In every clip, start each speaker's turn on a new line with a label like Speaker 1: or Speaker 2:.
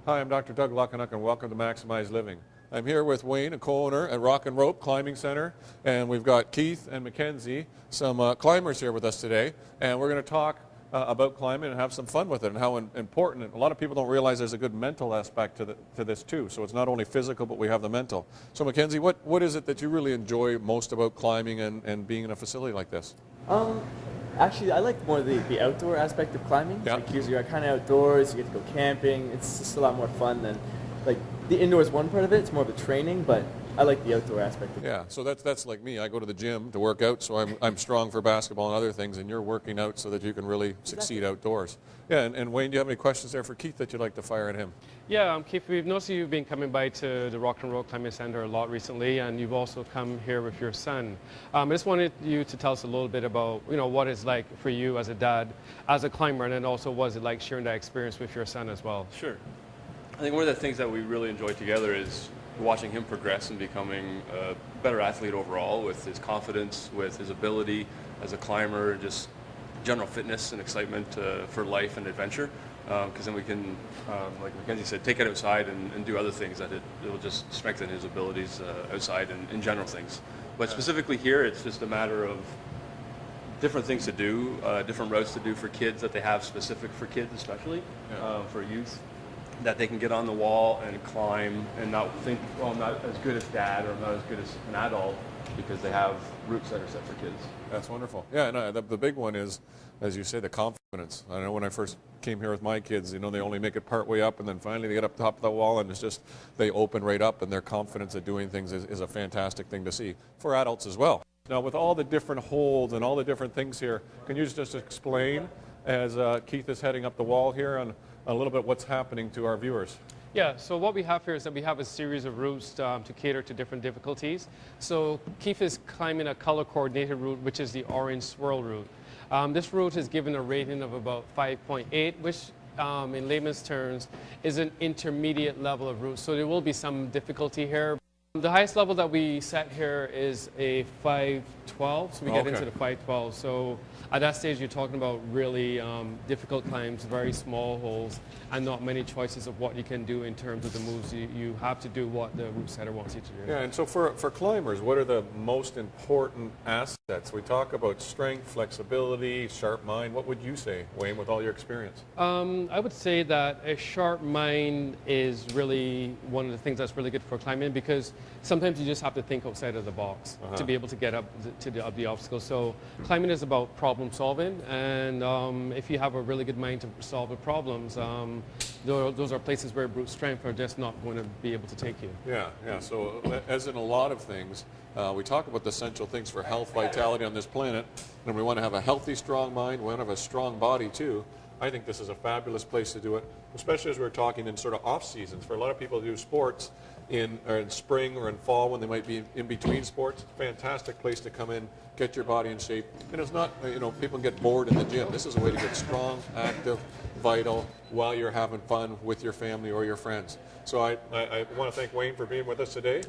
Speaker 1: Hi, I'm Dr. Doug Luckenuk, and welcome to Maximize Living. I'm here with Wayne, a co-owner at Rock and Rope Climbing Center, and we've got Keith and Mackenzie, some climbers here with us today, and we're going to talk about climbing and have some fun with it and how important it. A lot of people don't realize there's a good mental aspect to this too. So it's not only physical, but we have the mental. So Mackenzie, what is it that you really enjoy most about climbing and being in a facility like this?
Speaker 2: Actually, I like more the outdoor aspect of climbing.
Speaker 1: Yeah.
Speaker 2: Because you're kind of outdoors, you get to go camping. It's just a lot more fun than, like, the indoor is one part of it. It's more of a training, but I like the outdoor aspect of it.
Speaker 1: Yeah, so that's like me. I go to the gym to work out, so I'm strong for basketball and other things, and you're working out so that you can really succeed outdoors. Yeah, and Wayne, do you have any questions there for Keith that you'd like to fire at him?
Speaker 3: Yeah, Keith, we've noticed you've been coming by to the Rock and Roll Climbing Center a lot recently, and you've also come here with your son. I just wanted you to tell us a little bit about, what it's like for you as a dad, as a climber, and then also what is it like sharing that experience with your son as well?
Speaker 4: Sure. I think one of the things that we really enjoy together is watching him progress and becoming a better athlete overall, with his confidence, with his ability as a climber, just general fitness and excitement for life and adventure. Because then we can, like Mackenzie said, take it outside and do other things that it will just strengthen his abilities outside and in general things. But specifically here, it's just a matter of different things to do, different routes to do for kids that they have specific for kids, especially for youth, that they can get on the wall and climb and not think, well, I'm not as good as dad or I'm not as good as an adult, because they have routes that are set for kids.
Speaker 1: That's wonderful. Yeah, and the big one is, as you say, the confidence. I know when I first came here with my kids, they only make it part way up, and then finally they get up top of the wall, and it's just, they open right up, and their confidence at doing things is a fantastic thing to see for adults as well. Now, with all the different holds and all the different things here, can you just explain, as Keith is heading up the wall here, on a little bit what's happening to our viewers?
Speaker 3: Yeah, so what we have here is that we have a series of routes to cater to different difficulties. So Keith is climbing a color-coordinated route, which is the orange swirl route. This route is given a rating of about 5.8, which in layman's terms is an intermediate level of route. So there will be some difficulty here. The highest level that we set here is a 512, so we get into the 512. So at that stage, you're talking about really difficult climbs, very small holes, and not many choices of what you can do in terms of the moves. You have to do what the route setter wants you to do.
Speaker 1: Yeah, and so for climbers, what are the most important assets? We talk about strength, flexibility, sharp mind. What would you say, Wayne, with all your experience?
Speaker 3: I would say that a sharp mind is really one of the things that's really good for climbing, because sometimes you just have to think outside of the box to be able to get up to the obstacles. So climbing is about problem solving, and if you have a really good mind to solve the problems, those are places where brute strength are just not going to be able to take you.
Speaker 1: Yeah. So as in a lot of things, we talk about the essential things for health, vitality on this planet, and we want to have a healthy, strong mind. We want to have a strong body too. I think this is a fabulous place to do it, especially as we're talking in sort of off seasons. For a lot of people who do sports in spring or in fall when they might be in between sports, fantastic place to come in, get your body in shape. And it's not, people get bored in the gym. This is a way to get strong, active, vital, while you're having fun with your family or your friends. So I want to thank Wayne for being with us today,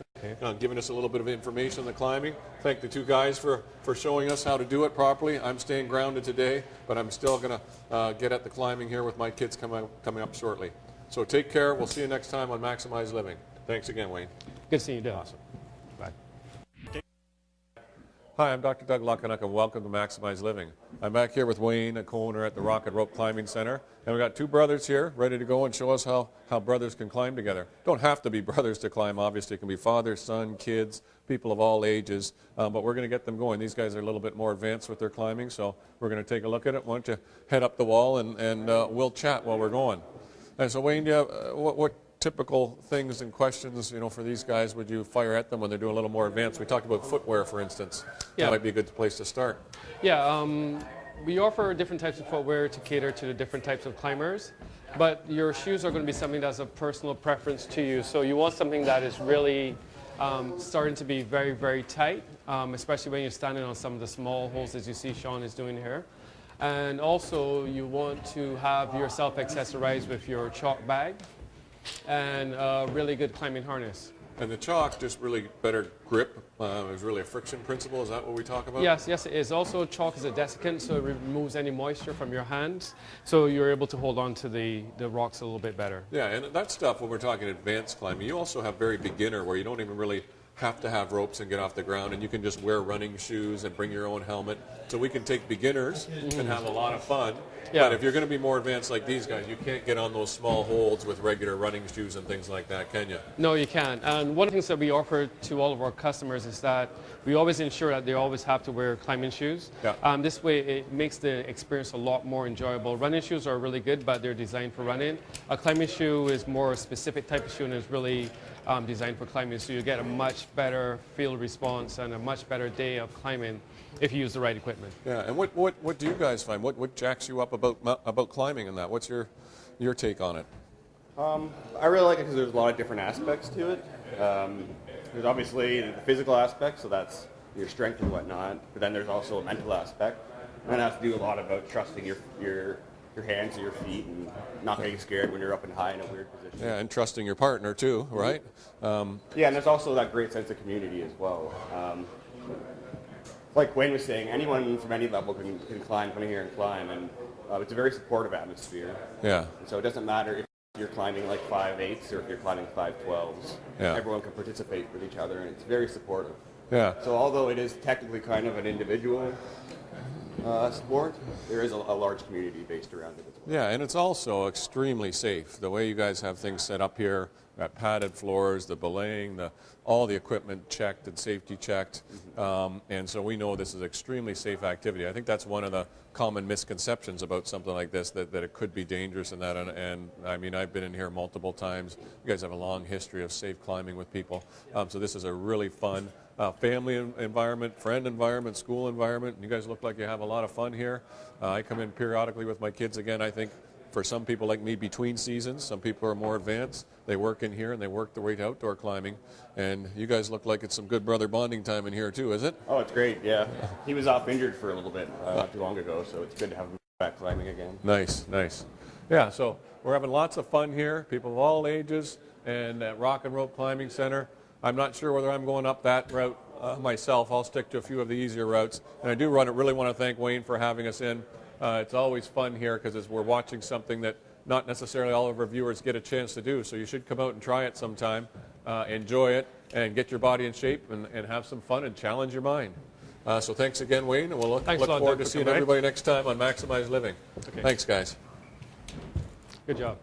Speaker 1: giving us a little bit of information on the climbing. Thank the two guys for showing us how to do it properly. I'm staying grounded today, but I'm still going to get at the climbing here with my kids coming up shortly. So take care. We'll see you next time on Maximize Living. Thanks again, Wayne.
Speaker 3: Good seeing you, Doug.
Speaker 1: Awesome. Bye. Hi, I'm Dr. Doug Luckenuk, and welcome to Maximize Living. I'm back here with Wayne, a co-owner at the Rock and Rope Climbing Center, and we've got two brothers here ready to go and show us how brothers can climb together. Don't have to be brothers to climb, obviously. It can be father, son, kids, people of all ages, but we're going to get them going. These guys are a little bit more advanced with their climbing, so we're going to take a look at it. Why don't you head up the wall, and we'll chat while we're going. And so, Wayne, what typical things and questions, for these guys would you fire at them when they're doing a little more advanced? We talked about footwear, for instance.
Speaker 3: Yeah.
Speaker 1: That might be a good place to start.
Speaker 3: Yeah, we offer different types of footwear to cater to the different types of climbers, but your shoes are going to be something that's of personal preference to you. So you want something that is really starting to be very, very tight, especially when you're standing on some of the small holes, as you see Sean is doing here. And also you want to have yourself accessorized with your chalk bag and a really good climbing harness.
Speaker 1: And the chalk, just really better grip, is really a friction principle. Is that what we talk about?
Speaker 3: Yes, yes, it is. Also, chalk is a desiccant, so it removes any moisture from your hands, so you're able to hold on to the rocks a little bit better.
Speaker 1: Yeah, and that stuff, when we're talking advanced climbing, you also have very beginner where you don't even really have to have ropes and get off the ground, and you can just wear running shoes and bring your own helmet. So we can take beginners and have a lot of fun.
Speaker 3: Yeah.
Speaker 1: But if you're going to be more advanced like these guys, you can't get on those small holds with regular running shoes and things like that, can you?
Speaker 3: No, you can't. And one of the things that we offer to all of our customers is that we always ensure that they always have to wear climbing shoes.
Speaker 1: Yeah.
Speaker 3: This way, it makes the experience a lot more enjoyable. Running shoes are really good, but they're designed for running. A climbing shoe is more a specific type of shoe and is really designed for climbing, so you get a much better field response and a much better day of climbing if you use the right equipment.
Speaker 1: Yeah, and what do you guys find? What jacks you up about climbing and that? What's your take on it?
Speaker 5: I really like it because there's a lot of different aspects to it. There's obviously the physical aspect, so that's your strength and whatnot. But then there's also a mental aspect, and that has to do a lot about trusting your hands and your feet and not getting scared when you're up and high in a weird position.
Speaker 1: Yeah, and trusting your partner too, right?
Speaker 5: Yeah, and there's also that great sense of community as well. Like Wayne was saying, anyone from any level can climb, come in here and climb, and it's a very supportive atmosphere.
Speaker 1: Yeah.
Speaker 5: And so it doesn't matter if you're climbing like 5/8s or if you're climbing 5/12s.
Speaker 1: Yeah.
Speaker 5: Everyone can participate with each other, and it's very supportive.
Speaker 1: Yeah.
Speaker 5: So although it is technically kind of an individual sport, there is a large community based around it as well.
Speaker 1: Yeah, and it's also extremely safe. The way you guys have things set up here, got padded floors, the belaying, all the equipment checked and safety checked, and so we know this is extremely safe activity. I think that's one of the common misconceptions about something like this, that it could be dangerous and that. And I mean, I've been in here multiple times. You guys have a long history of safe climbing with people, so this is a really fun family environment, friend environment, school environment. You guys look like you have a lot of fun here. I come in periodically with my kids again. I think for some people like me between seasons, some people are more advanced. They work in here and they work their way to outdoor climbing. And you guys look like it's some good brother bonding time in here too, is it?
Speaker 5: Oh, it's great, yeah. He was off injured for a little bit not too long ago, so it's good to have him back climbing again.
Speaker 1: Nice, nice. Yeah, so we're having lots of fun here, people of all ages, and at Rock and Rope Climbing Center. I'm not sure whether I'm going up that route myself. I'll stick to a few of the easier routes. And I do really want to thank Wayne for having us in. It's always fun here because we're watching something that not necessarily all of our viewers get a chance to do. So you should come out and try it sometime, enjoy it, and get your body in shape and have some fun and challenge your mind. So thanks again, Wayne, and we'll look
Speaker 3: Thanks a lot,
Speaker 1: forward
Speaker 3: Doug,
Speaker 1: to
Speaker 3: for
Speaker 1: seeing
Speaker 3: coming.
Speaker 1: everybody next time on Maximize Living.
Speaker 3: Okay.
Speaker 1: Thanks, guys.
Speaker 3: Good job.